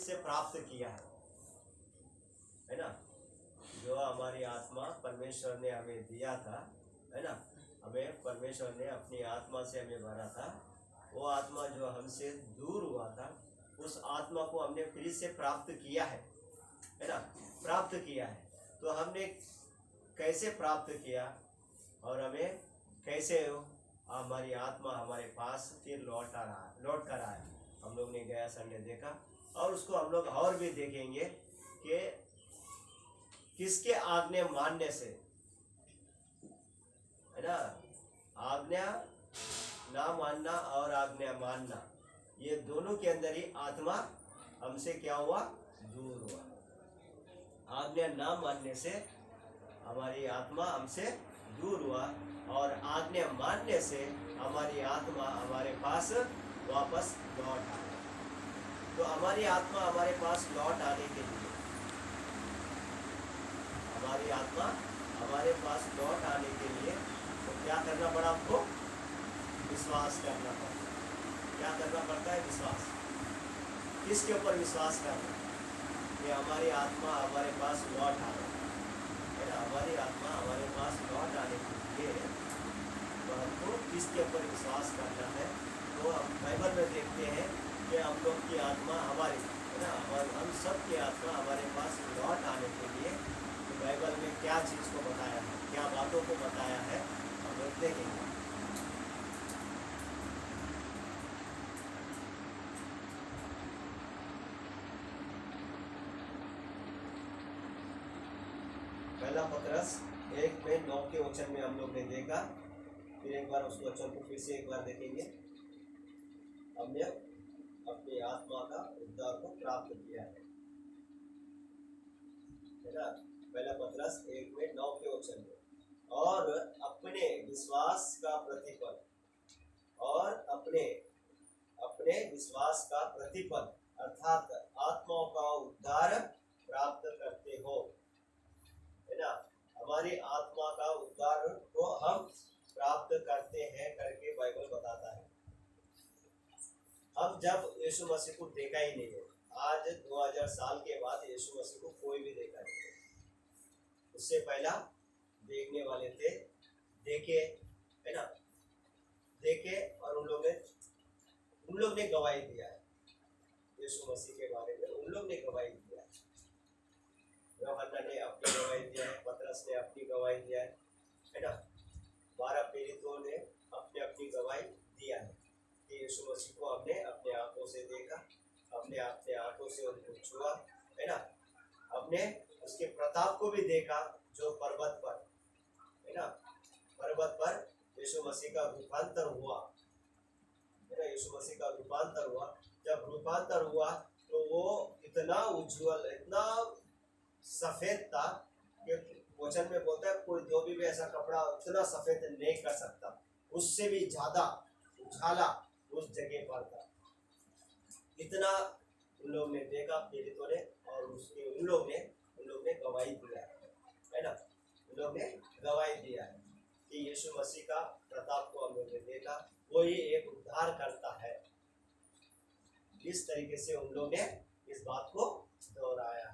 से प्राप्त किया है ना। जो हमारी आत्मा परमेश्वर ने हमें दिया था, है ना, हमें परमेश्वर ने अपनी आत्मा से हमें भरा था। वो आत्मा जो हमसे दूर हुआ था, उस आत्मा को हमने फिर से प्राप्त किया है ना, प्राप्त किया है। तो हमने कैसे प्राप्त किया और हमें कैसे हमारी आत्मा हमारे पास फिर लौट कर आया, हम लोग ने गया संडे देखा। और उसको हम लोग और भी देखेंगे कि किसके आज्ञा मानने से, है ना, आज्ञा ना मानना और आज्ञा मानना, ये दोनों के अंदर ही आत्मा हमसे क्या हुआ, दूर हुआ। आज्ञा ना मानने से हमारी आत्मा हमसे दूर हुआ और आज्ञा मानने से हमारी आत्मा हमारे पास वापस लौट आई। तो हमारी आत्मा हमारे पास लौट आने के लिए, हमारी आत्मा हमारे पास लौट आने के लिए तो क्या करना पड़ा आपको, विश्वास करना पड़ता। क्या करना पड़ता है, विश्वास। किसके ऊपर विश्वास करना, कि हमारी आत्मा हमारे पास लौट आ रही है ना। हमारी आत्मा हमारे पास लौट आने के लिए तो हमको किसके ऊपर विश्वास करना है। तो हम बाइबल में देखते हैं कि हम लोग की आत्मा हमारी, है ना, हम सब की आत्मा हमारे पास लौट आने के लिए तो बाइबल में क्या चीज़ को बताया है, क्या बातों को बताया है, हम लोग देखेंगे। पहला पत्रस 1:9 के वचन में हम लोग ने देखा, फिर एक बार उस वचन को फिर से एक बार देखेंगे। हमने अपनी आत्मा का उद्धार को प्राप्त किया है ना। पहला पत्रस 1:9 के वचन में, और अपने विश्वास का प्रतिफल, और अपने विश्वास का प्रतिफल अर्थात आत्माओं का उद्धार प्राप्त करते हो, है ना। हमारी आत्मा का उद्धार को हम प्राप्त करते हैं करके बाइबल बताता है। हम जब यीशु मसीह को देखा ही नहीं है, आज 2000 साल के बाद यीशु मसीह को कोई भी देखा नहीं है। उससे पहला देखने वाले थे, देखे, है ना, देखे, और उन लोग ने गवाही दिया है यीशु मसीह के बारे में। उन लोग ने गवाही दिया है, यूहन्ना ने अपनी गवाही दिया है, पतरस ने अपनी गवाही दिया है ना। 12 प्रेरितों ने अपनी गवाही दिया है कि यीशु मसीह को हमने अपने आंखों से देखा, हमने अपने आंखों से उनको छुआ, है ना। हमने उसके प्रताप को भी देखा जो पर्वत पर, है ना, पर्वत पर यीशु मसीह का रूपांतर हुआ, है ना। यीशु मसीह का रूपांतर हुआ, जब रूपांतर हुआ तो वो इतना उज्जवल, इतना सफेद था कि वचन में बोलता है कोई जो भी ऐसा कपड़ा इतना सफेद नहीं कर सकता, उससे भी ज्यादा उजाला उस जगह पर था। इतना उन लोग ने देखा प्रेरितों ने, और उसके उन लोग ने गवाही दिया है ना। उन लोग ने गवाही दिया है कि यीशु मसीह का प्रताप को हम लोग ने देखा, वो ही एक उद्धार करता है। इस तरीके से उन लोग ने इस बात को दोहराया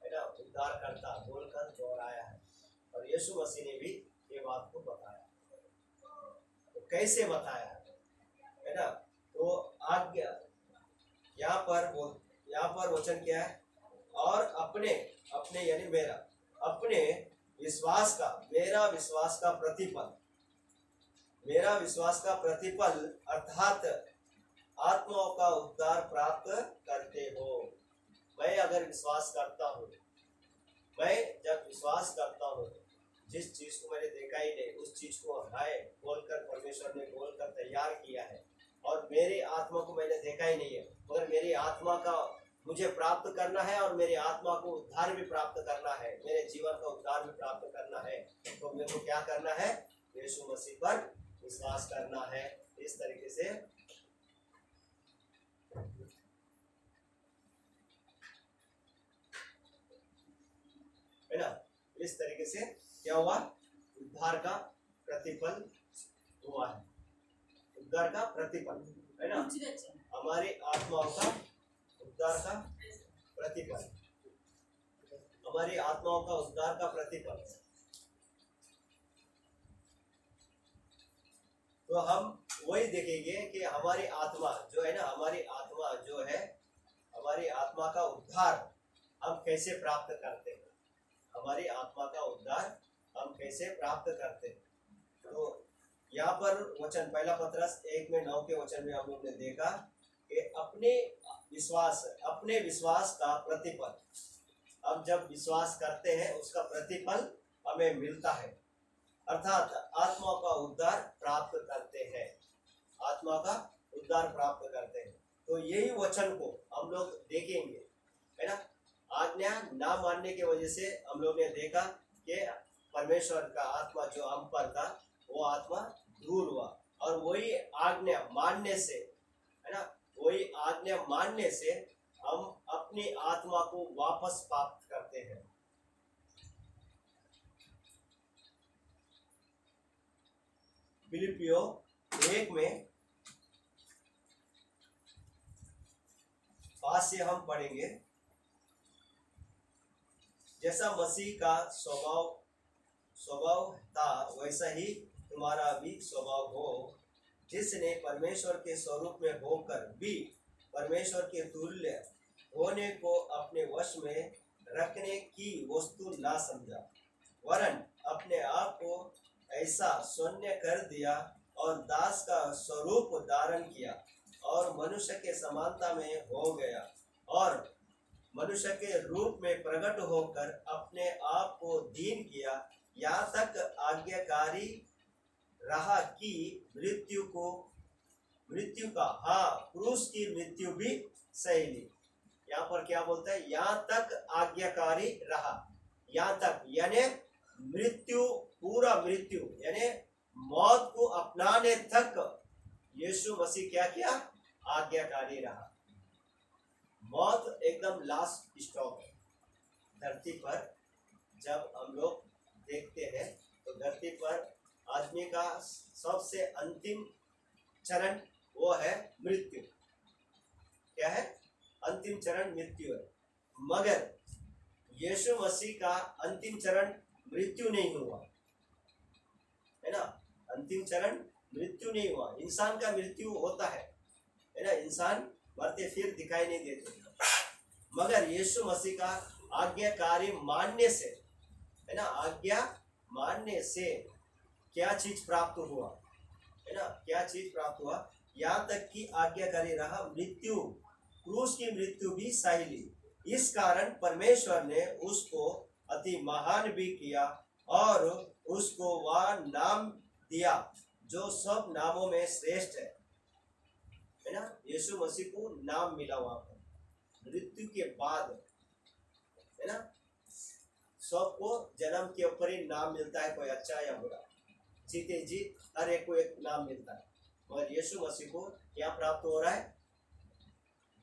है ना, उद्धार करता बोलकर दोहराया है। और यीशु मसीह ने भी ये बात को बताया। तो कैसे बताया है ना, तो आज्ञा यहाँ पर वचन क्या है, और अपने यानी अपने विश्वास का, मेरा विश्वास का प्रतिफल अर्थात आत्माओं का उद्धार प्राप्त करते हो। मैं अगर विश्वास करता हूँ, मैं जब विश्वास करता हूँ, जिस चीज को मैंने देखा ही नहीं, उस चीज को है बोलकर परमेश्वर ने बोलकर तैयार किया है, और मेरी आत्मा को मैंने देखा ही नहीं है, मगर मेरी आत्मा का मुझे प्राप्त करना है, और मेरी आत्मा को उद्धार भी प्राप्त करना है, मेरे जीवन का उद्धार भी प्राप्त करना है। तो मेरे को क्या करना है, यीशु मसीह पर विश्वास करना है। इस तरीके से है ना, इस तरीके से क्या हुआ, उद्धार का प्रतिफल हुआ है। उद्धार का प्रतिफल है ना, हमारी आत्माओं का उद्धार का प्रतिफल, हमारी आत्माओं का उद्धार का प्रतिफल। तो हम वही देखेंगे कि हमारी आत्मा जो है ना, हमारी आत्मा जो है, हमारी आत्मा का उद्धार हम कैसे प्राप्त करते हैं, हमारी आत्मा का उद्धार हम कैसे प्राप्त करते हैं। तो यहाँ पर वचन पहला पत्रस 1:9 के वचन में हम लोग ने देखा कि अपने विश्वास का प्रतिफल, हम जब विश्वास करते हैं उसका प्रतिफल हमें मिलता है, अर्थात आत्मा का उद्धार प्राप्त करते हैं, आत्मा का उद्धार प्राप्त करते हैं। तो यही वचन को हम लोग देखेंगे, है ना। आज्ञा ना मानने की वजह से हम लोग ने देखा कि परमेश्वर का आत्मा जो हम पर था वो आत्मा दूर हुआ, और वही आज्ञा मानने से, है ना, वही आज्ञा मानने से हम अपनी आत्मा को वापस प्राप्त करते हैं। फिलिपियों 1 में 5 से हम पढ़ेंगे, जैसा मसीह का स्वभाव था वैसा ही तुम्हारा भी स्वभाव हो, जिसने परमेश्वर के स्वरूप में होकर भी परमेश्वर के तुल्य होने को अपने वश में रखने की वस्तु ना समझा, वरन अपने आप को ऐसा शून्य कर दिया और दास का स्वरूप धारण किया, और मनुष्य के समानता में हो गया, और मनुष्य के रूप में प्रकट होकर अपने आप को दीन किया, यहाँ तक आज्ञाकारी रहा कि मृत्यु का, हाँ, क्रूस की मृत्यु भी सही ली। यहाँ पर क्या बोलता है, यहाँ तक आज्ञाकारी रहा, यहाँ तक यानी मृत्यु, पूरा मृत्यु यानी मौत को अपनाने तक यीशु मसीह क्या किया, आज्ञाकारी रहा। मौत एकदम लास्ट स्टॉप है धरती पर। जब हम लोग देखते हैं तो धरती पर आदमी का सबसे अंतिम चरण वो है मृत्यु। क्या है? अंतिम चरण मृत्यु है। मगर यीशु मसीह का अंतिम चरण मृत्यु नहीं हुआ, है ना। अंतिम चरण मृत्यु नहीं हुआ। इंसान का मृत्यु होता है ना, इंसान मरते फिर दिखाई नहीं देते, मगर यीशु मसीह का आज्ञाकारी मानने से, है ना, आज्ञा मानने से क्या चीज प्राप्त हुआ, है ना, क्या चीज प्राप्त हुआ, यहाँ तक कि आज्ञाकारी रहा, मृत्यु, क्रूस की मृत्यु भी सही ली। इस कारण परमेश्वर ने उसको अति महान भी किया और उसको वह नाम दिया जो सब नामों में श्रेष्ठ है ना। यीशु मसीह को नाम मिला वहां पर मृत्यु के बाद, है ना। सबको जन्म के ऊपर ही नाम मिलता है, कोई अच्छा या बुरा, जीते जी हर एक को एक नाम मिलता है। और यीशु मसीह को क्या प्राप्त हो रहा है?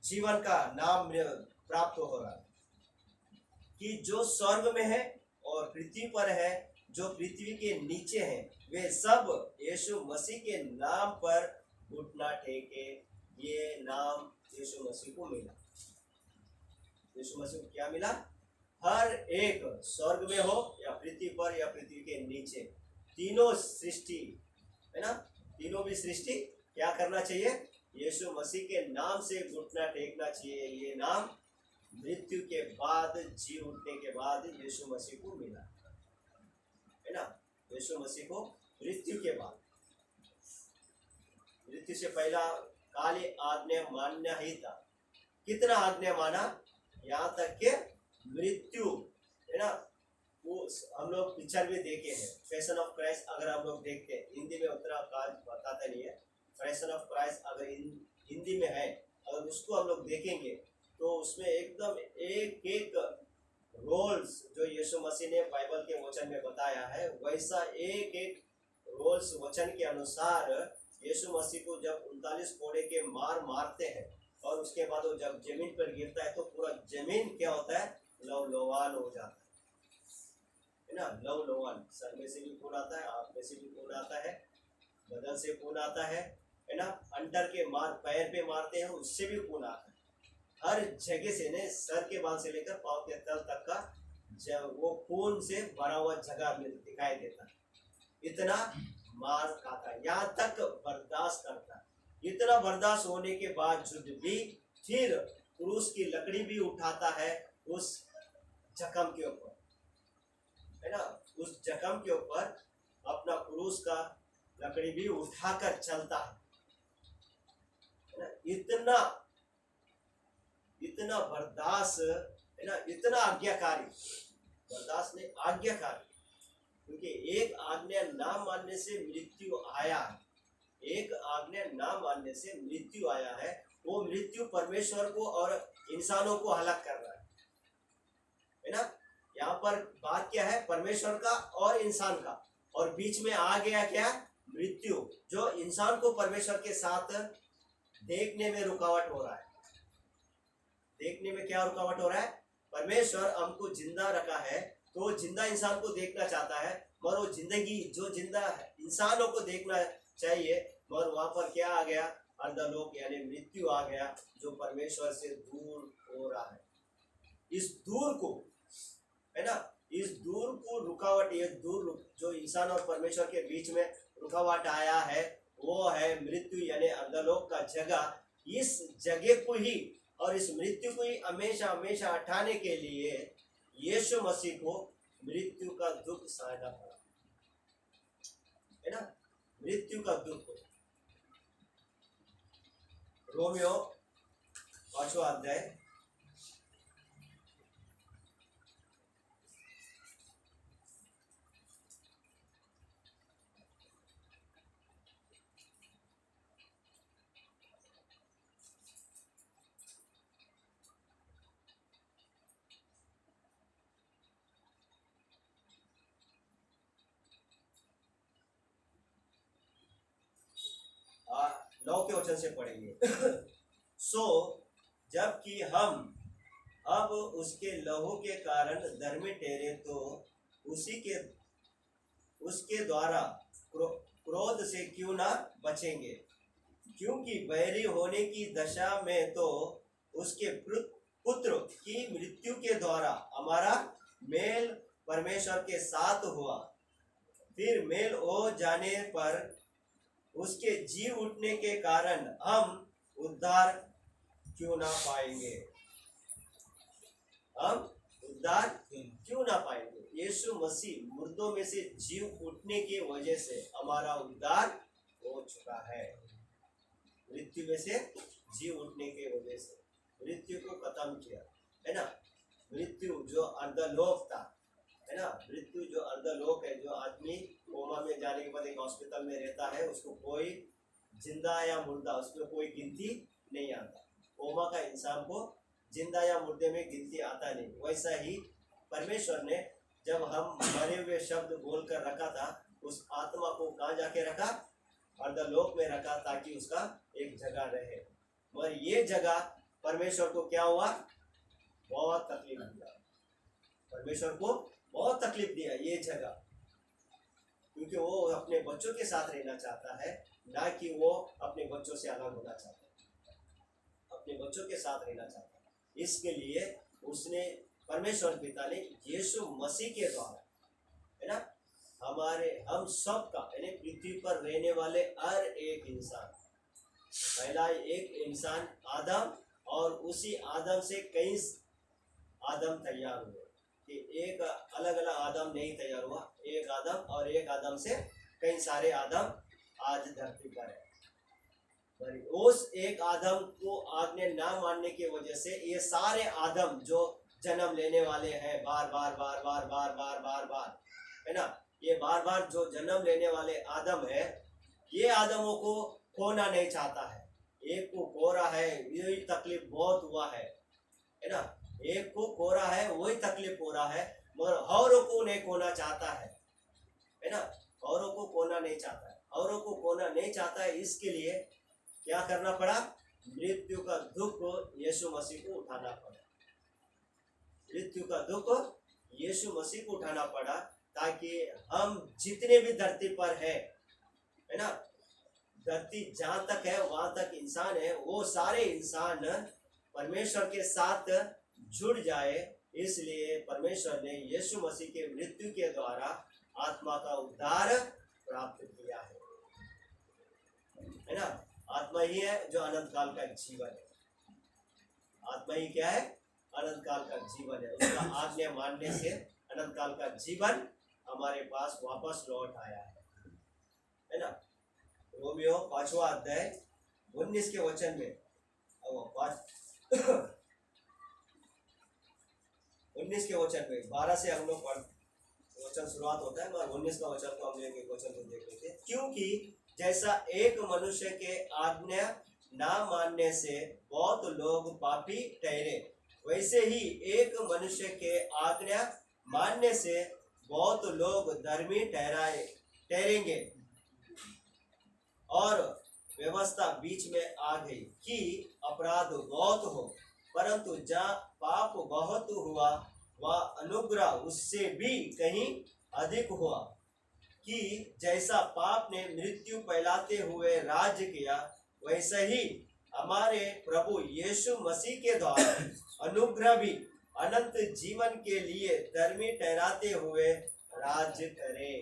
जीवन का नाम प्राप्त हो रहा है कि जो स्वर्ग में है और पृथ्वी पर है, जो पृथ्वी के नीचे है, वे सब यीशु मसीह के नाम पर घुटना टेके। ये नाम यीशु मसीह को मिला। यीशु मसीह को क्या मिला? हर एक, स्वर्ग में हो या पृथ्वी पर या पृथ्वी के नीचे, तीनों सृष्टि, है ना, तीनों भी सृष्टि क्या करना चाहिए? यीशु मसीह के नाम से घुटना टेकना चाहिए। ये नाम मृत्यु के बाद, जी उठने के बाद यीशु मसीह को मिला, है ना। यीशु मसीह को मृत्यु के बाद, मृत्यु से पहला काली आज्ञा मानना ही था। कितना आज्ञा माना? यहाँ तक के मृत्यु, है ना। वो हम लोग पिक्चर भी देखे हैं, पैशन ऑफ क्राइस्ट। अगर हम लोग देखते हैं, हिंदी में उतना काज बताता नहीं है, पैशन ऑफ क्राइस्ट अगर हिंदी में है, अगर उसको हम लोग देखेंगे तो उसमें एकदम एक एक रोल्स जो यीशु मसीह ने बाइबल के वचन में बताया है, वैसा एक एक रोल्स वचन के अनुसार यीशु मसीह को जब 39 कोड़े के मारते हैं और उसके बाद वो जब जमीन पर गिरता है तो पूरा जमीन क्या होता है? लवलोहान हो जाता है ना। लवलोहान, सर में से भी खून आता है, आँख में से भी खून आता है, बदन से खून आता है ना। अंडर के पैर पे मारते हैं, उससे भी खून आता है। हर जगह से ने सर के बाल से लेकर पांव के तल तक का जब वो खून से भरा हुआ जगह में दिखाई देता, इतना मार खाता, यहाँ तक बर्दाश्त करता। इतना बर्दाश्त होने के बावजूद भी फिर क्रूस की लकड़ी भी उठाता है उस जख्म के ऊपर, है ना, उस जख्म के ऊपर अपना क्रूस का लकड़ी भी उठाकर चलता है ना। इतना इतना बर्दाश्त, है ना, इतना आज्ञाकारी, बर्दाश्त नहीं आज्ञाकारी, क्योंकि एक आज्ञा ना मानने से मृत्यु आया है, एक आज्ञा ना मानने से मृत्यु आया है। वो मृत्यु परमेश्वर को और इंसानों को हलाक कर रहा है ना। यहाँ पर बात क्या है, परमेश्वर का और इंसान का, और बीच में आ गया क्या, मृत्यु, जो इंसान को परमेश्वर के साथ देखने में रुकावट हो रहा है। देखने में क्या रुकावट हो रहा है, परमेश्वर हमको जिंदा रखा है तो जिंदा इंसान को देखना चाहता है, मगर वो जिंदगी जो जिंदा है इंसानों को देखना चाहिए, मगर वहां पर क्या आ गया, अर्धलोक यानी मृत्यु आ गया, जो परमेश्वर से दूर हो रहा है। इस दूर को, है ना, इस दूर को रुकावट, ये दूर जो इंसान और परमेश्वर के बीच में रुकावट आया है, वो है मृत्यु यानी अर्धलोक का जगह। इस जगह को ही और इस मृत्यु को ही हमेशा हमेशा हटाने के लिए यीशु मसीह को मृत्यु का दुख सहना पड़ा, है ना, मृत्यु का दुख। रोमियो 5वां अध्याय, नौ के वचन से पढ़ेंगे। सो जबकि हम अब उसके लहू के कारण धर्मी ठहरे, तो उसके द्वारा क्रोध से क्यों ना बचेंगे, क्योंकि बैरी होने की दशा में तो उसके पुत्र की मृत्यु के द्वारा हमारा मेल परमेश्वर के साथ हुआ, फिर मेल हो जाने पर उसके जी उठने के कारण हम उद्धार क्यों ना पाएंगे, हम उद्धार क्यों ना पाएंगे। यीशु मसीह मुर्दों में से जीव उठने की वजह से हमारा उद्धार हो चुका है। मृत्यु में से जीव उठने के वजह से मृत्यु को खत्म किया, है ना। मृत्यु जो अर्धलोक था, है ना, मृत्यु जो अर्धलोक है, जो आदमी कोमा में जाने के बाद एक हॉस्पिटल में रहता है, उसको कोई जिंदा या मुर्दा उसमें कोई गिनती नहीं आता। कोमा का इंसान को जिंदा या मुर्दे में गिनती आता नहीं। वैसा ही परमेश्वर ने जब हम मरे हुए शब्द बोलकर रखा था, उस आत्मा को कहाँ जाके रखा, अर्धलोक में रखा, ताकि उसका एक जगह रहे। मगर ये जगह परमेश्वर को क्या हुआ, बहुत तकलीफ दिया, परमेश्वर को बहुत तकलीफ दिया ये जगह, क्योंकि वो अपने बच्चों के साथ रहना चाहता है, ना कि वो अपने बच्चों से अलग होना चाहता है, अपने बच्चों के साथ रहना चाहता है। इसके लिए उसने, परमेश्वर पिता ने यीशु मसीह के द्वारा, है ना, हम सब का यानी पृथ्वी पर रहने वाले हर एक इंसान, पहला एक इंसान आदम, और उसी आदम से कई आदम तैयार हुए, कि एक अलग अलग आदम नहीं तैयार हुआ, एक आदम, और एक आदम से कई सारे आदम आज धरती पर है। उस एक आदम को आज्ञा ना मानने की वजह से ये सारे आदम जो जन्म लेने वाले हैं, बार बार बार बार बार बार बार बार, है ना, ये बार बार जो जन्म लेने वाले आदम है, ये आदमों को खोना नहीं चाहता है। एक को खोरा है, यही तकलीफ बहुत हुआ है ना, एक को खोरा है, वही तकलीफ हो रहा है, मगर औरों को नहीं खोना चाहता है ना, औरों को खोना नहीं चाहता है, औरों को खोना नहीं चाहता है। इसके लिए क्या करना पड़ा, मृत्यु का दुख यीशु मसीह को उठाना पड़ा, मृत्यु का दुख यीशु मसीह को उठाना पड़ा, ताकि हम जितने भी धरती पर है ना, धरती जहां तक है वहां तक इंसान है, वो सारे इंसान परमेश्वर के साथ जुड़ जाए, इसलिए परमेश्वर ने यीशु मसीह के मृत्यु के द्वारा आत्मा का उद्धार प्राप्त किया है ना। आत्मा ही है जो अनंत काल का जीवन है। आत्मा ही क्या है? अनंत काल का जीवन है। उसका आज्ञा मानने से अनंत काल का जीवन हमारे पास वापस लौट आया है ना। रोमियो 5वां अध्याय 19 के वचन में, 19 के वचन में 12 से हम लोग वचन शुरुआत होता है, मगर 19 का वचन को हम एक वचन को देख लेते हैं। क्योंकि जैसा एक मनुष्य के आज्ञा ना मानने से बहुत लोग पापी ठहरे, वैसे ही एक मनुष्य के आज्ञा मानने से बहुत लोग धर्मी ठहरेंगे। और व्यवस्था बीच में आ गई कि अपराध बहुत हो, परंतु जहाँ पाप बहुत हुआ वह अनुग्रह उससे भी कहीं अधिक हुआ। कि जैसा पाप ने मृत्यु फैलाते हुए राज्य किया, वैसे ही हमारे प्रभु यीशु मसीह के द्वारा अनुग्रह भी अनंत जीवन के लिए धर्मी ठहराते हुए राज्य करे।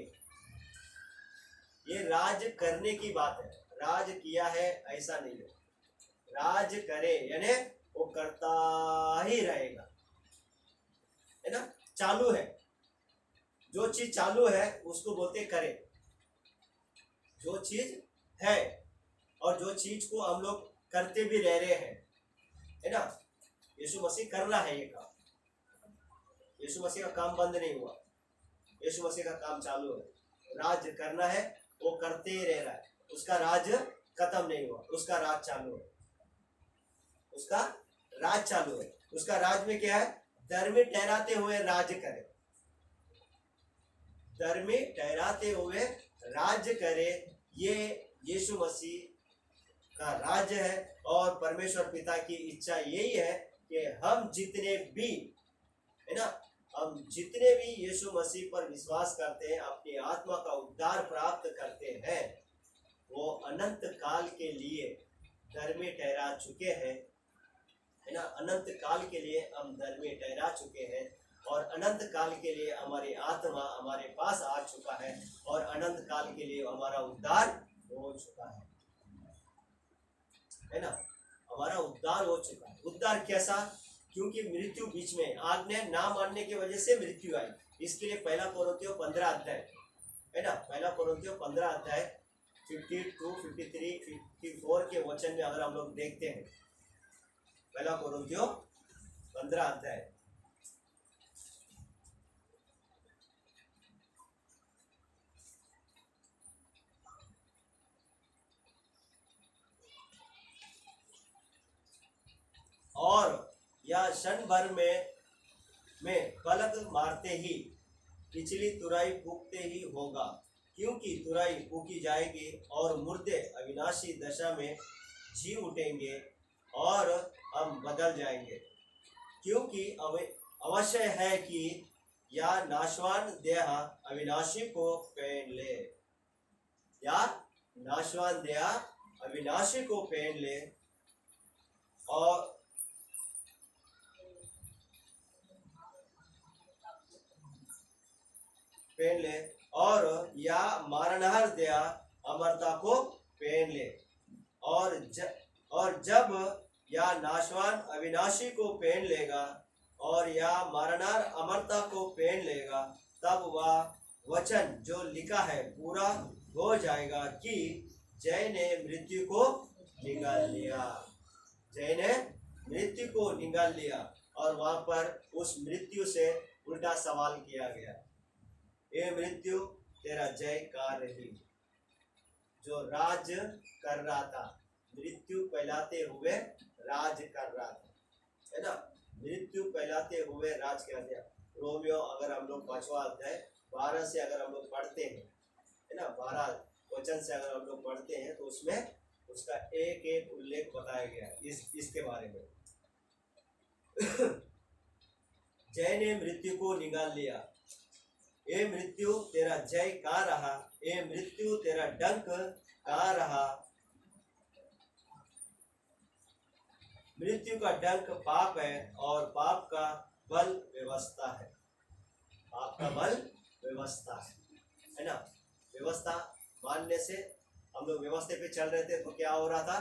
ये राज करने की बात है। राज किया है ऐसा नहीं है, राज करे यानी वो करता ही रहेगा, है ना। चालू है, जो चीज चालू है उसको बोलते करे। जो चीज है और जो चीज को हम लोग करते भी रह रहे हैं, है ना। यीशु मसीह कर रहा है ये काम। यीशु मसीह का काम बंद नहीं हुआ, यीशु मसीह का काम चालू है। राज करना है, वो करते ही रह रहा है। उसका राज खत्म नहीं हुआ, उसका राज चालू है। उसका राज चालू है। उसका राज में क्या है? धर्मी ठहराते हुए राज करे, धर्मी ठहराते हुए राज्य करे। ये यीशु मसीह का राज्य है। और परमेश्वर पिता की इच्छा यही है कि हम जितने भी, है ना, हम जितने भी यीशु मसीह पर विश्वास करते हैं, अपनी आत्मा का उद्धार प्राप्त करते हैं, वो अनंत काल के लिए धर्मी ठहरा चुके हैं, है ना। अनंत काल के लिए हम धर्मी ठहरा चुके हैं और अनंत काल के लिए हमारी आत्मा हमारे पास आ चुका है और अनंत काल के लिए हमारा उद्धार हो चुका है ना। हमारा उद्धार हो चुका है। उद्धार कैसा? क्योंकि मृत्यु बीच में, आज्ञा ना मानने की वजह से मृत्यु आई। इसके लिए 1 कोरिन्थियों 15 अध्याय, है ना, 1 कोरिन्थियों 15 अध्याय 52, 53, 54 के वचन में अगर हम लोग देखते हैं, 1 कोरिन्थियों 15 अध्याय, और या क्षण भर में पलक मारते ही पिछली तुराई फूकते ही होगा, क्योंकि तुराई फूकी जाएगी और मुर्दे अविनाशी दशा में जी उठेंगे और हम बदल जाएंगे। क्योंकि अवश्य है कि या नाशवान देह अविनाशी को पहन ले, या नाशवान देह अविनाशी को पहन ले, और पहन ले, और या मारनहार दया अमरता को पहन ले। और जब या नाशवान अविनाशी को पहन लेगा और या मारनहार अमरता को पहन लेगा, तब वह वचन जो लिखा है पूरा हो जाएगा कि जय ने मृत्यु को निकाल लिया। जय ने मृत्यु को निकाल लिया। और वहां पर उस मृत्यु से उल्टा सवाल किया गया, ये मृत्यु तेरा जय कहाँ रही? जो राज कर रहा था, मृत्यु फैलाते हुए राज कर रहा था, है ना। मृत्यु फैलाते हुए राज कर दिया। रोमियो अगर हम लोग 5वां अध्याय 12 से अगर हम लोग पढ़ते हैं, है ना, 12 वचन से अगर हम लोग पढ़ते हैं, तो उसमें उसका एक एक उल्लेख बताया गया इसके बारे में। जय ने मृत्यु को निकाल लिया। ए मृत्यु तेरा जय कहाँ रहा? ए मृत्यु तेरा डंक कहाँ रहा? मृत्यु का डंक पाप है और पाप का बल व्यवस्था है। पाप का बल व्यवस्था है ना। व्यवस्था मानने से हम लोग व्यवस्था पे चल रहे थे तो क्या हो रहा था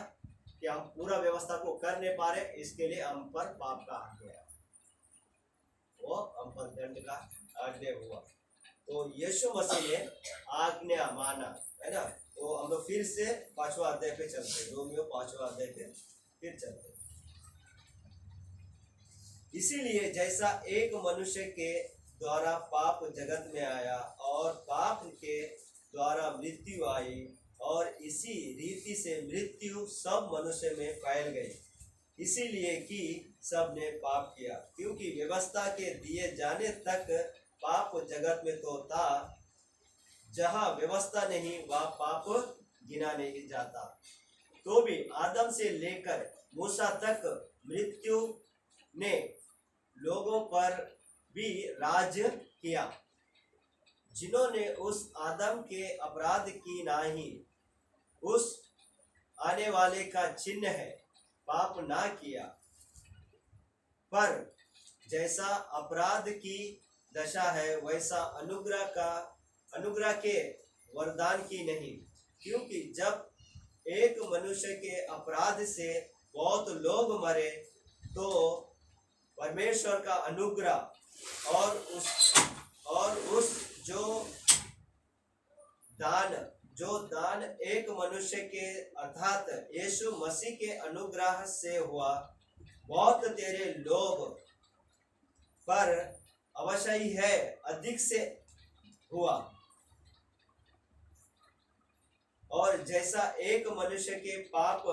कि हम पूरा व्यवस्था को कर नहीं पा रहे, इसके लिए हम पर पाप का आ गया, वो हम पर दंड का आज्ञा हुआ। तो यीशु मसीह ने आज्ञा माना, है ना। तो हम लोग फिर से 5वां अध्याय पे चलते, रोमियो 5वां अध्याय पे फिर चलते। इसीलिए जैसा एक मनुष्य के द्वारा पाप जगत में आया और पाप के द्वारा मृत्यु आई, और इसी रीति से मृत्यु सब मनुष्य में फैल गई, इसीलिए कि सब ने पाप किया। क्योंकि व्यवस्था के दिए जाने तक पाप जगत में तो था, जहाँ व्यवस्था नहीं वहाँ पाप गिना नहीं जाता। तो भी आदम से लेकर मूसा तक मृत्यु ने लोगों पर भी राज किया, जिन्होंने उस आदम के अपराध की नाही उस आने वाले का चिन्ह है पाप ना किया। पर जैसा अपराध की दशा है वैसा अनुग्रह के वरदान की नहीं। क्योंकि जब एक मनुष्य के अपराध से बहुत लोग मरे, तो परमेश्वर का अनुग्रह और उस जो दान एक मनुष्य के अर्थात यीशु मसीह के अनुग्रह से हुआ, बहुत तेरे लोग पर अवश्य ही है अधिक से हुआ। और जैसा एक मनुष्य के पाप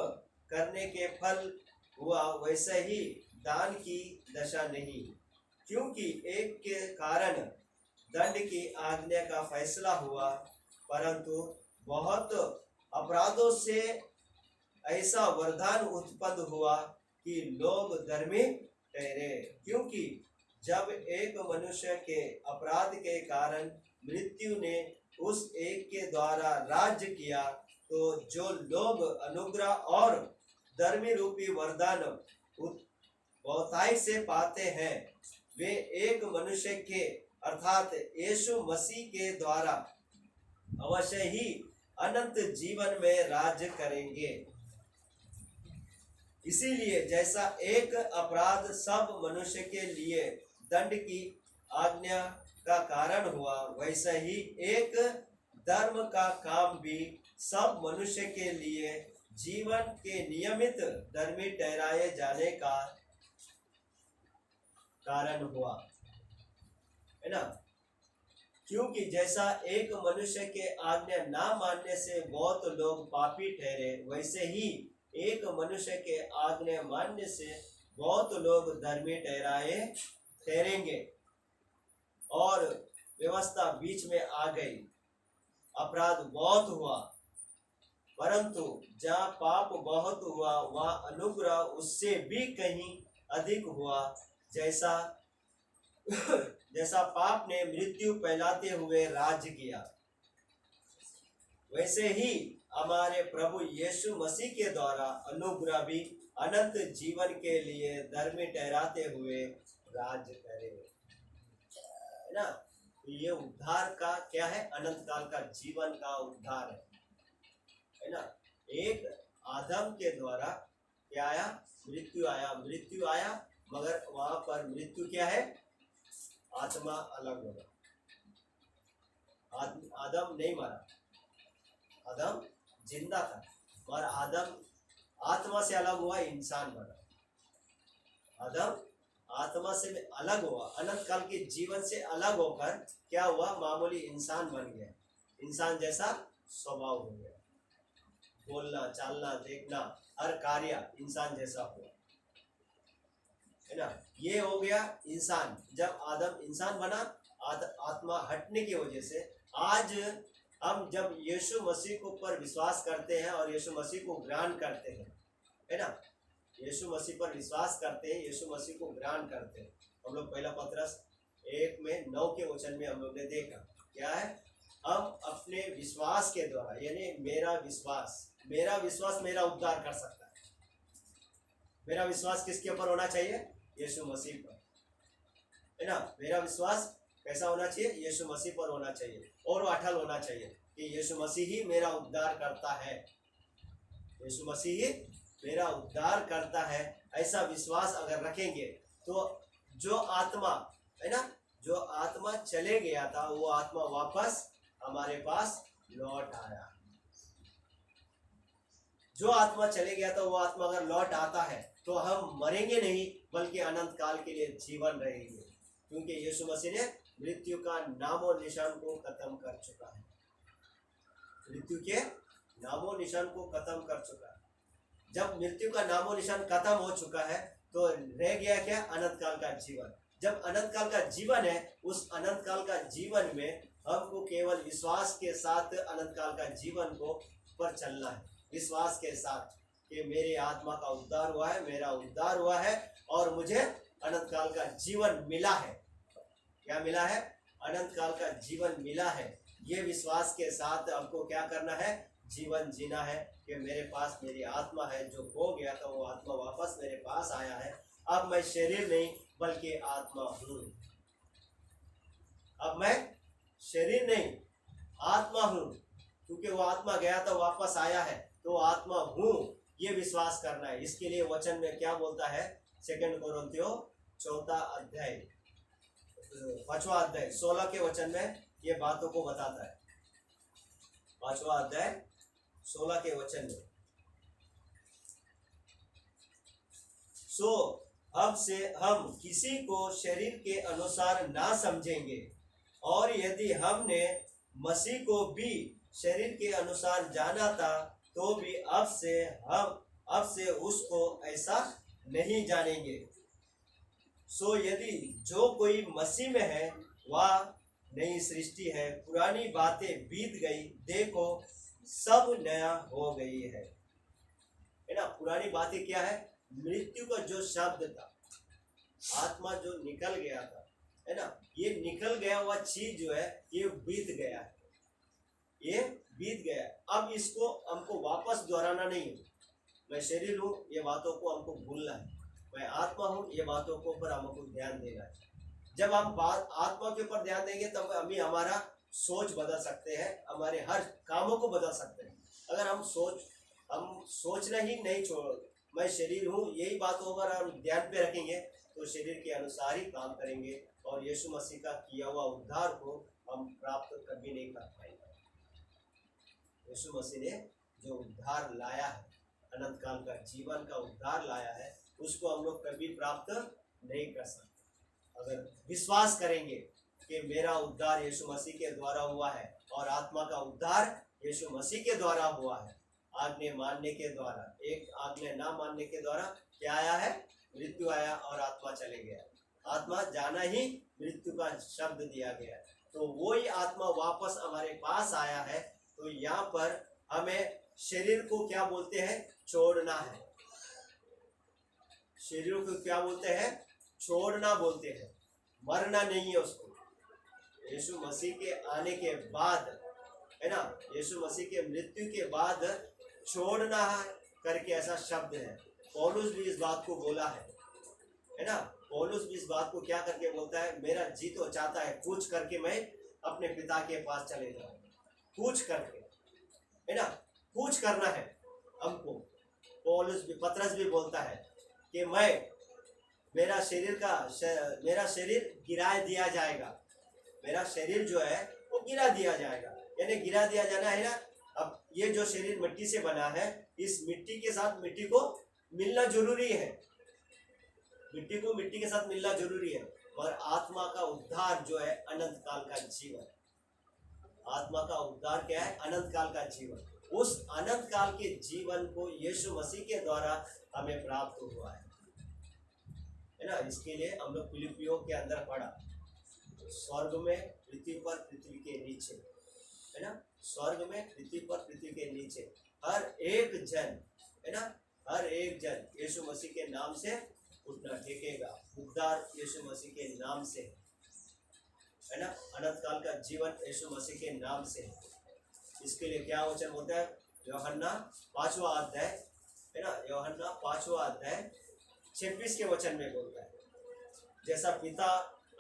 करने के फल हुआ, वैसा ही दान की दशा नहीं। क्योंकि एक के कारण दंड की आज्ञा का फैसला हुआ, परंतु बहुत अपराधों से ऐसा वरदान उत्पन्न हुआ कि लोग धर्मी ठहरे। क्योंकि जब एक मनुष्य के अपराध के कारण मृत्यु ने उस एक के द्वारा राज्य किया, तो जो लोग अनुग्रह और धर्मी रूपी वरदान बहुताई से पाते हैं, वे एक मनुष्य के अर्थात यीशु मसीह के द्वारा अवश्य ही अनंत जीवन में राज्य करेंगे। इसीलिए जैसा एक अपराध सब मनुष्य के लिए दंड की आज्ञा का कारण हुआ, वैसा ही एक धर्म का काम भी सब मनुष्य के लिए जीवन के नियमित धर्मी ठहराए जाने का कारण हुआ, है ना। क्योंकि जैसा एक मनुष्य के आज्ञा ना मानने से बहुत लोग पापी ठहरे, वैसे ही एक मनुष्य के आज्ञा मानने से बहुत लोग धर्मी ठहरेंगे। और व्यवस्था बीच में आ गई, अपराध बहुत हुआ, परंतु जहाँ पाप बहुत हुआ वहाँ अनुग्रह उससे भी कहीं अधिक हुआ। जैसा पाप ने मृत्यु फैलाते हुए राज्य किया, वैसे ही हमारे प्रभु यीशु मसीह के द्वारा अनुग्रह भी अनंत जीवन के लिए धर्मी ठहराते हुए राज्य करे, है ना। ये उद्धार का क्या है? अनंत काल का जीवन का उद्धार है ना। एक आदम के द्वारा क्या आया? मृत्यु आया, मगर वहां पर मृत्यु क्या है? आत्मा अलग होगा। आदम नहीं मरा, आदम जिंदा था, और आदम आत्मा से अलग हुआ, इंसान बना। आदम आत्मा से अलग हुआ, अनंत काल के जीवन से अलग होकर क्या हुआ? मामूली इंसान बन गया, इंसान जैसा स्वभाव हो गया, बोलना चालना देखना हर कार्य इंसान जैसा हुआ, है ना। ये हो गया इंसान। जब आदम इंसान बना, आत्मा हटने की वजह से आज हम जब यीशु मसीह को पर विश्वास करते हैं और यीशु मसीह को ग्रहण करते हैं, है ना, यीशु मसीह पर विश्वास करते हैं, यीशु मसीह को ग्रहण करते हैं। हम लोग पहला पत्रस 1:9 में हम लोग ने देखा क्या है? हम अपने विश्वास के द्वारा, यानी मेरा विश्वास मेरा उद्धार कर सकता है। मेरा विश्वास किसके ऊपर होना चाहिए? यीशु मसीह पर, है ना। मेरा विश्वास कैसा होना चाहिए? यीशु मसीह पर होना चाहिए और अटल होना चाहिए कि यीशु मसीह ही मेरा उद्धार करता है, यीशु मसीह ही मेरा उद्धार करता है। ऐसा विश्वास अगर रखेंगे तो जो आत्मा, है ना, जो आत्मा चले गया था वो आत्मा वापस हमारे पास लौट आया। जो आत्मा चले गया था वो आत्मा अगर लौट आता है तो हम मरेंगे नहीं बल्कि अनंत काल के लिए जीवन रहेंगे, क्योंकि यीशु मसीह ने मृत्यु का नामो निशान को खत्म कर चुका है, मृत्यु के नामो निशान को खत्म कर चुका है। जब मृत्यु का नामो निशान खत्म हो चुका है तो रह गया क्या? अनंत काल का जीवन। जब अनंत काल का जीवन है, उस अनंत काल का जीवन में हमको केवल विश्वास के साथ अनंत काल का जीवन को पर चलना है, विश्वास के साथ कि मेरी आत्मा का उद्धार हुआ है, मेरा उद्धार हुआ है और मुझे अनंत काल का जीवन मिला है। क्या मिला है? अनंत काल का जीवन मिला है। ये विश्वास के साथ हमको क्या करना है? जीवन जीना है कि मेरे पास मेरी आत्मा है, जो हो गया था वो आत्मा वापस मेरे पास आया है। अब मैं शरीर नहीं बल्कि आत्मा हूँ। अब मैं शरीर नहीं आत्मा हूँ, क्योंकि वो आत्मा गया था वापस आया है तो आत्मा हूँ, ये विश्वास करना है। इसके लिए वचन में क्या बोलता है? 2 कोरिन्थियों 4 अध्याय 5वां अध्याय 16 के वचन में ये बातों को बताता है। 5वां अध्याय 16 के वचन में, सो अब से हम किसी को शरीर के अनुसार ना समझेंगे, और यदि हमने मसीह को भी शरीर के अनुसार जाना था तो भी अब से उसको ऐसा नहीं जानेंगे। सो यदि जो कोई मसीह में है वह नई सृष्टि है, पुरानी बातें बीत गई, देखो सब नया हो गई है ना। पुरानी बातें क्या है? मृत्यु का जो शब्द था, आत्मा जो निकल गया था, है ना, ये निकल गया हुआ चीज जो है ये बीत गया है, ये बीत गया। अब इसको हमको वापस दोहराना नहीं है। मैं शरीर हूँ ये बातों को हमको भूलना है, मैं आत्मा हूँ ये बातों को ऊपर हमको ध्यान देना है। जब हम बात आत्मा के ऊपर ध्यान देंगे तब हम हमारा सोच बदल सकते हैं, हमारे हर कामों को बदल सकते हैं। अगर हम सोचना ही नहीं छोड़, मैं शरीर हूँ यही बातों पर हम ध्यान पे रखेंगे तो शरीर के अनुसार ही काम करेंगे और यीशु मसीह का किया हुआ उद्धार को हम प्राप्त कभी नहीं कर पाएंगे। यीशु मसीह ने जो उद्धार लाया है, अनंत काल का जीवन का उद्धार लाया है, उसको हम लोग कभी प्राप्त नहीं कर सकते। अगर विश्वास करेंगे कि मेरा उद्धार यीशु मसीह के द्वारा हुआ है और आत्मा का उद्धार यीशु मसीह के द्वारा हुआ है, आज्ञा मानने के द्वारा, एक आज्ञा ना मानने के द्वारा क्या आया है? मृत्यु आया और आत्मा चले गया। आत्मा जाना ही मृत्यु का शब्द दिया गया है, तो वही आत्मा वापस हमारे पास आया है। तो यहाँ पर हमें शरीर को क्या बोलते हैं? छोड़ना है। शरीर को क्या बोलते हैं? छोड़ना बोलते हैं, मरना नहीं है उसको। यीशु मसीह के आने के बाद, है ना, यीशु मसीह के मृत्यु के बाद छोड़ना करके ऐसा शब्द है। पौलुस भी इस बात को बोला है ना। पौलुस भी इस बात को क्या करके बोलता है? मेरा जी तो चाहता है कूच करके मैं अपने पिता के पास चले जाऊं, कूच करके, है ना, कूच करना है हमको। पौलुस भी, पतरस भी बोलता है कि मेरा शरीर गिरा दिया जाएगा, मेरा शरीर जो है वो गिरा दिया जाएगा, यानी गिरा दिया जाना है ना। अब ये जो शरीर मिट्टी से बना है, इस मिट्टी के साथ मिट्टी को मिलना जरूरी है, मिट्टी को मिट्टी के साथ मिलना जरूरी है। और आत्मा का उद्धार जो है अनंत काल का जीवन, आत्मा का उद्धार क्या है? अनंत काल का जीवन। उस अनंत काल के जीवन को यीशु मसीह के द्वारा हमें प्राप्त हुआ है ना। इसके लिए हम लोग फिलिपियों के अंदर पढ़ा, स्वर्ग में पृथ्वी पर पृथ्वी के नीचे, है ना, स्वर्ग में पृथ्वी पर पृथ्वी के नीचे हर एक जन, है ना, हर एक जन यीशु मसीह के नाम से उठना टेकेगा। उद्धार यीशु मसीह के नाम से, है ना, अनंत काल का जीवन यीशु मसीह के नाम से। इसके लिए क्या वचन होता है? यूहन्ना 5वां अध्याय, है ना, यूहन्ना 5वां अध्याय 26 के वचन में बोलता है, जैसा पिता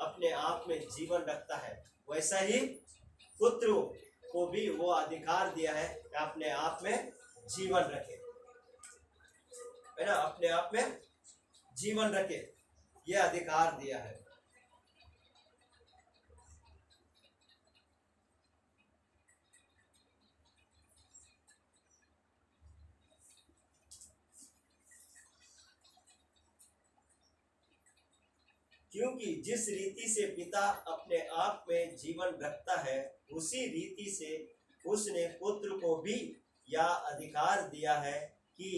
अपने आप में जीवन रखता है वैसा ही पुत्र को भी वो अधिकार दिया है कि अपने आप में जीवन रखे, है ना, अपने आप में जीवन रखे, ये अधिकार दिया है। क्योंकि जिस रीति से पिता अपने आप में जीवन रखता है उसी रीति से उसने पुत्र को भी यह अधिकार दिया है कि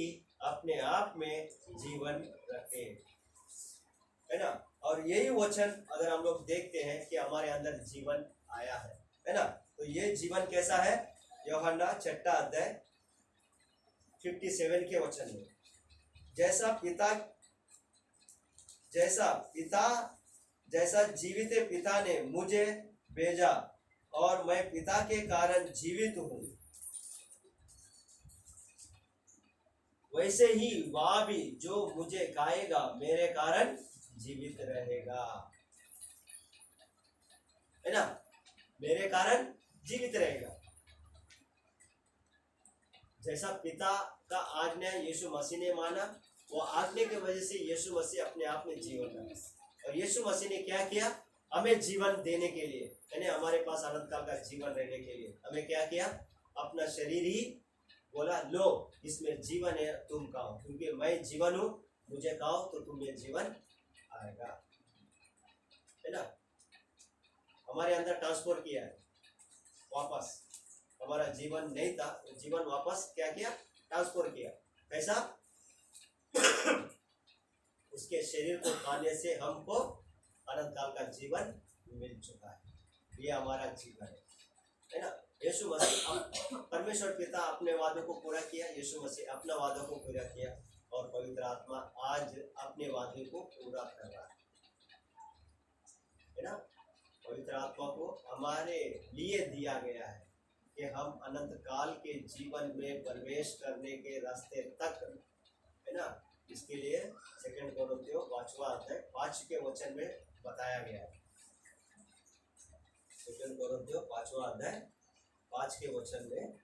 अपने आप में जीवन रखे, है ना। और यही वचन अगर हम लोग देखते हैं कि हमारे अंदर जीवन आया है ना, तो ये जीवन कैसा है? यूहन्ना 6 अध्याय 57 के वचन में, जैसा जीवित पिता ने मुझे भेजा और मैं पिता के कारण जीवित हूँ, वैसे ही वह भी जो मुझे खाएगा मेरे कारण जीवित रहेगा, है ना, मेरे कारण जीवित रहेगा। जैसा पिता का आज्ञा यीशु मसीह ने माना, वो आज्ञा की वजह से यीशु मसीह अपने आप में जीवन रखा, और यीशु मसीह ने क्या किया? हमें जीवन देने के लिए, यानी हमारे पास अनंत काल का जीवन रहने के लिए हमें क्या किया? अपना शरीर ही बोला, लो इसमें जीवन है, तुम खाओ, क्योंकि मैं जीवन हूँ, मुझे खाओ तो तुम्हें जीवन आएगा, है ना। हमारे अंदर ट्रांसफर किया है वापस, हमारा जीवन नहीं था, जीवन वापस क्या किया? ट्रांसफर किया। कैसा? उसके शरीर को खाने से हमको अनंत काल का जीवन मिल चुका है, ये हमारा जीवन है ना। यीशु मसीह, परमेश्वर पिता अपने वादों को पूरा किया, यीशु मसीह अपना वादों को पूरा किया, और पवित्र आत्मा आज अपने वादे को पूरा कर रहा है ना। पवित्र आत्मा को हमारे लिए दिया गया है कि हम अनंत काल के जीवन में प्रवेश करने के रास्ते तक, है ना, इसके लिए 2 कोरिन्थियों 5वां अध्याय 5 के वचन में बताया गया है। 2 कोरिन्थियों 5वां अध्याय 5 के वचन में,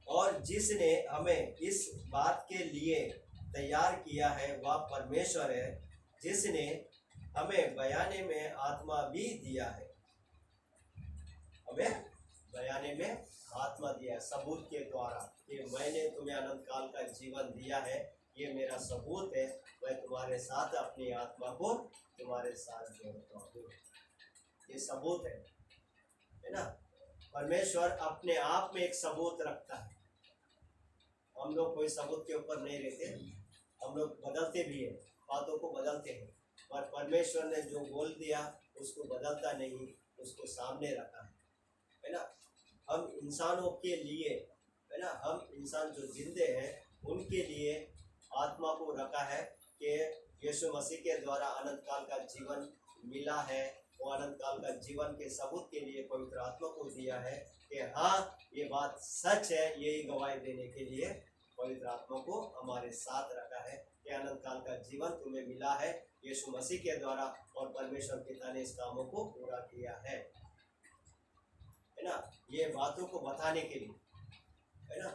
और जिसने हमें इस बात के लिए तैयार किया है वह परमेश्वर है, जिसने हमें बयाने में आत्मा भी दिया है, हमें बयाने में आत्मा दिया है सबूत के द्वारा कि मैंने तुम्हें अनंत काल का जीवन दिया है, ये मेरा सबूत है, मैं तुम्हारे साथ अपनी आत्मा को तुम्हारे साथ जोड़ता हूँ, ये सबूत है ना। परमेश्वर अपने आप में एक सबूत रखता है, हम लोग कोई सबूत के ऊपर नहीं रहते, हम लोग बदलते भी हैं, बातों को बदलते हैं, पर परमेश्वर ने जो बोल दिया उसको बदलता नहीं, उसको सामने रखा है ना। हम इंसानों के लिए, है ना, हम इंसान जो जिंदे हैं उनके लिए आत्मा को रखा है कि यीशु मसीह के द्वारा अनंत काल का जीवन मिला है, वो अनंत काल का जीवन के सबूत के लिए पवित्र आत्मा को दिया है कि हाँ ये बात सच है, यही गवाही देने के लिए पवित्र आत्मा को हमारे साथ रखा है कि अनंत काल का जीवन तुम्हें मिला है यीशु मसीह के द्वारा, और परमेश्वर पिता ने इस कामों को पूरा किया है ना। ये बातों को बताने के लिए, है ना,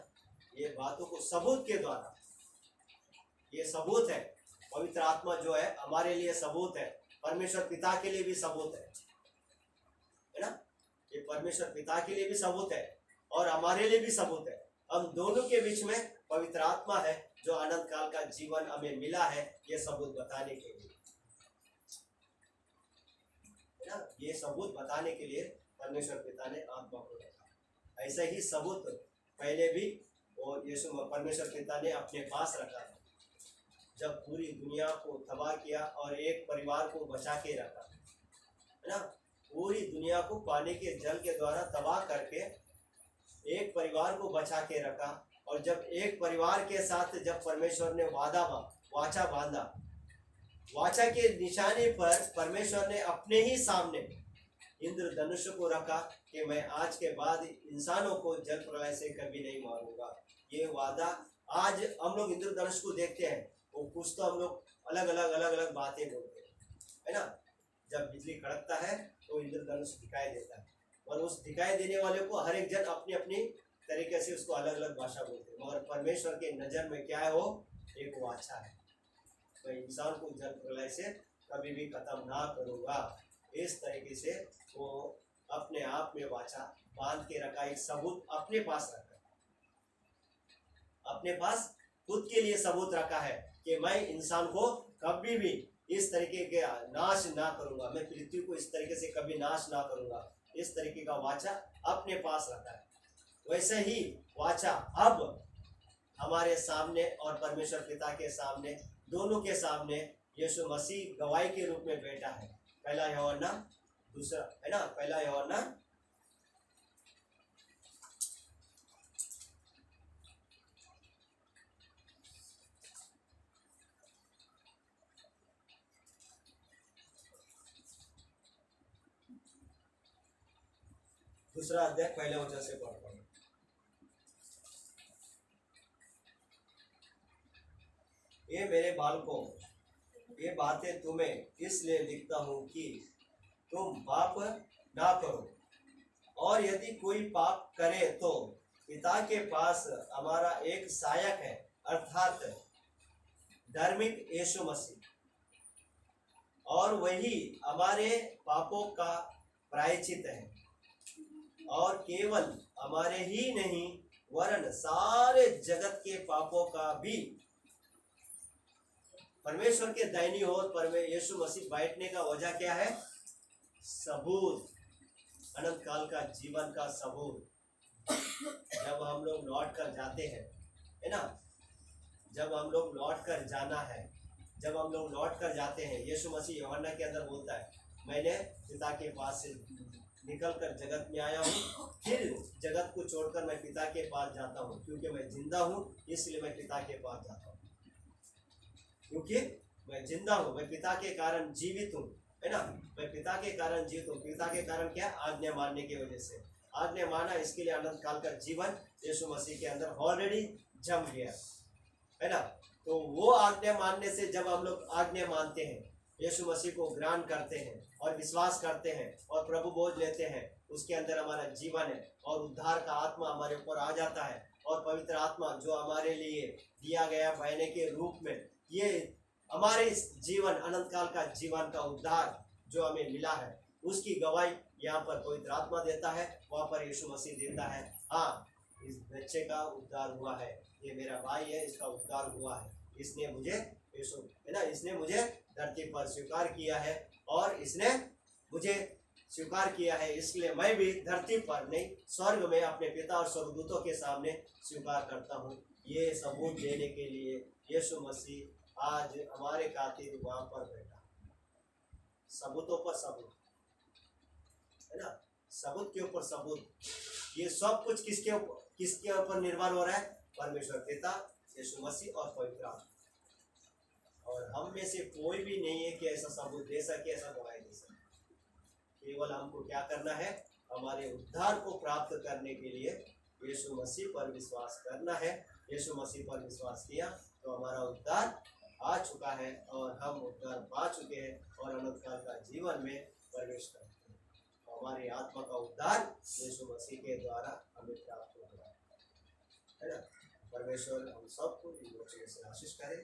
ये बातों को सबूत के द्वारा, ये सबूत है, पवित्र आत्मा जो है हमारे लिए सबूत है, परमेश्वर पिता के लिए भी सबूत है ना, ये परमेश्वर पिता के लिए भी सबूत है और हमारे लिए भी सबूत है। हम दोनों के बीच में पवित्र आत्मा है जो अनंत काल का जीवन हमें मिला है, ये सबूत बताने के लिए, है ना, ये सबूत बताने के लिए परमेश्वर पिता ने आत्मा को रखा। ऐसा ही सबूत पहले भी वो यीशु परमेश्वर पिता ने अपने पास रखा था, जब पूरी दुनिया को तबाह किया और एक परिवार को बचा के रखा, है ना, पूरी दुनिया को पानी के जल के द्वारा तबाह करके एक परिवार को बचा के रखा, और जब एक परिवार के साथ जब परमेश्वर ने वाचा बांधा, वाचा के निशाने पर परमेश्वर ने अपने ही सामने इंद्रधनुष को रखा कि मैं आज के बाद इंसानों को जल प्रलय से कभी नहीं मारूंगा। ये वादा आज हम लोग इंद्रधनुष को देखते हैं, वो कुछ तो हम लोग अलग अलग बातें बोलते हैं, है ना। जब बिजली कड़कता है तो इंद्रधनुष दिखाई देता है, और उस दिखाई देने वाले को हर एक जन अपनी अपनी तरीके से उसको अलग अलग भाषा बोलते हैं, मगर परमेश्वर के नज़र में क्या है, वो एक वाचा है। मैं इंसान को जल प्रलय से कभी भी खत्म ना करूँगा, इस तरीके से वो अपने आप में वाचा बांध के रखा, एक सबूत अपने पास रखा, अपने पास खुद के लिए सबूत रखा है कि मैं इंसान को कभी भी इस तरीके के नाश ना करूंगा, मैं पृथ्वी को इस तरीके से कभी नाश ना करूंगा, इस तरीके का वाचा अपने पास रखा है। वैसे ही वाचा अब हमारे सामने और परमेश्वर पिता के सामने, दोनों के सामने यीशु मसीह गवाही के रूप में बैठा है। पहला यूहन्ना दूसरा, है ना, पहला यूहन्ना दूसरा अध्याय पहले वचन से पढ़ता हूँ। ये मेरे बालकों, ये बातें तुम्हें इसलिए लिखता हूँ कि तुम पाप ना करो, और यदि कोई पाप करे तो पिता के पास हमारा एक सहायक है, अर्थात धार्मिक यीशु मसीह, और वही हमारे पापों का प्रायश्चित है, और केवल हमारे ही नहीं वरन सारे जगत के पापों का भी। परमेश्वर के दाहिनी ओर यीशु मसीह बैठने का वजह क्या है? सबूत, अनंत काल का जीवन का सबूत। जब हम लोग लौट कर जाते हैं, है ना, जब हम लोग लौट कर जाना है, जब हम लोग लौट कर जाते हैं, यीशु मसीह यूहन्ना के अंदर बोलता है, मैंने पिता के पास से निकल कर जगत में आया हूँ, फिर जगत को छोड़कर मैं पिता के पास जाता हूँ, क्योंकि मैं जिंदा हूँ इसलिए मैं पिता के पास जाता हूँ, क्योंकि मैं जिंदा हूँ, मैं पिता के कारण जीवित हूँ, है ना, मैं पिता के कारण जीवित हूँ। पिता के कारण क्या? आज्ञा मानने की वजह से। आज्ञा माना, इसके लिए अनंत काल का जीवन यीशु मसीह के अंदर ऑलरेडी जम गया, है ना। तो वो आज्ञा मानने से, जब हम लोग आज्ञा मानते हैं, यीशु मसीह को ग्रहण करते हैं और विश्वास करते हैं और प्रभु बोझ लेते हैं, उसके अंदर हमारा जीवन है, और उद्धार का आत्मा हमारे ऊपर आ जाता है, और पवित्र आत्मा जो हमारे लिए दिया गया बहने के रूप में, ये हमारे इस जीवन, अनंत काल का जीवन का उद्धार जो हमें मिला है, उसकी गवाही यहाँ पर पवित्र आत्मा देता है, वहाँ पर यीशु मसीह देता है। हाँ, इस बच्चे का उद्धार हुआ है, ये मेरा भाई है, इसका उद्धार हुआ है, इसने मुझे, यीशु है ना, इसने मुझे धरती पर स्वीकार किया है, और इसने मुझे स्वीकार किया है, इसलिए मैं भी धरती पर नहीं, स्वर्ग में अपने पिता और स्वर्गदूतों के सामने स्वीकार करता हूँ। ये सबूत देने के लिए यीशु मसीह आज हमारे खातिर वहाँ पर बैठा। सबूतों पर सबूत, है ना, सबूत के ऊपर सबूत। ये सब कुछ किसके ऊपर निर्भर हो रहा है? परमेश्वर पिता, यीशु मसीह और पवित्र आत्मा। और हम में से कोई भी नहीं है कि ऐसा सबूत दे सके, ऐसा गवाही दे सके। केवल हमको क्या करना है? हमारे उद्धार को प्राप्त करने के लिए यीशु मसीह पर विश्वास करना है। यीशु मसीह पर विश्वास किया तो हमारा उद्धार आ चुका है, और हम उद्धार पा चुके हैं, और अनंत काल का जीवन में प्रवेश करते हैं। हमारी आत्मा का उद्धार यीशु मसीह के द्वारा हमें प्राप्त हो गया है ना। परमेश्वर हम सबको इन वचनों से आशीष करे।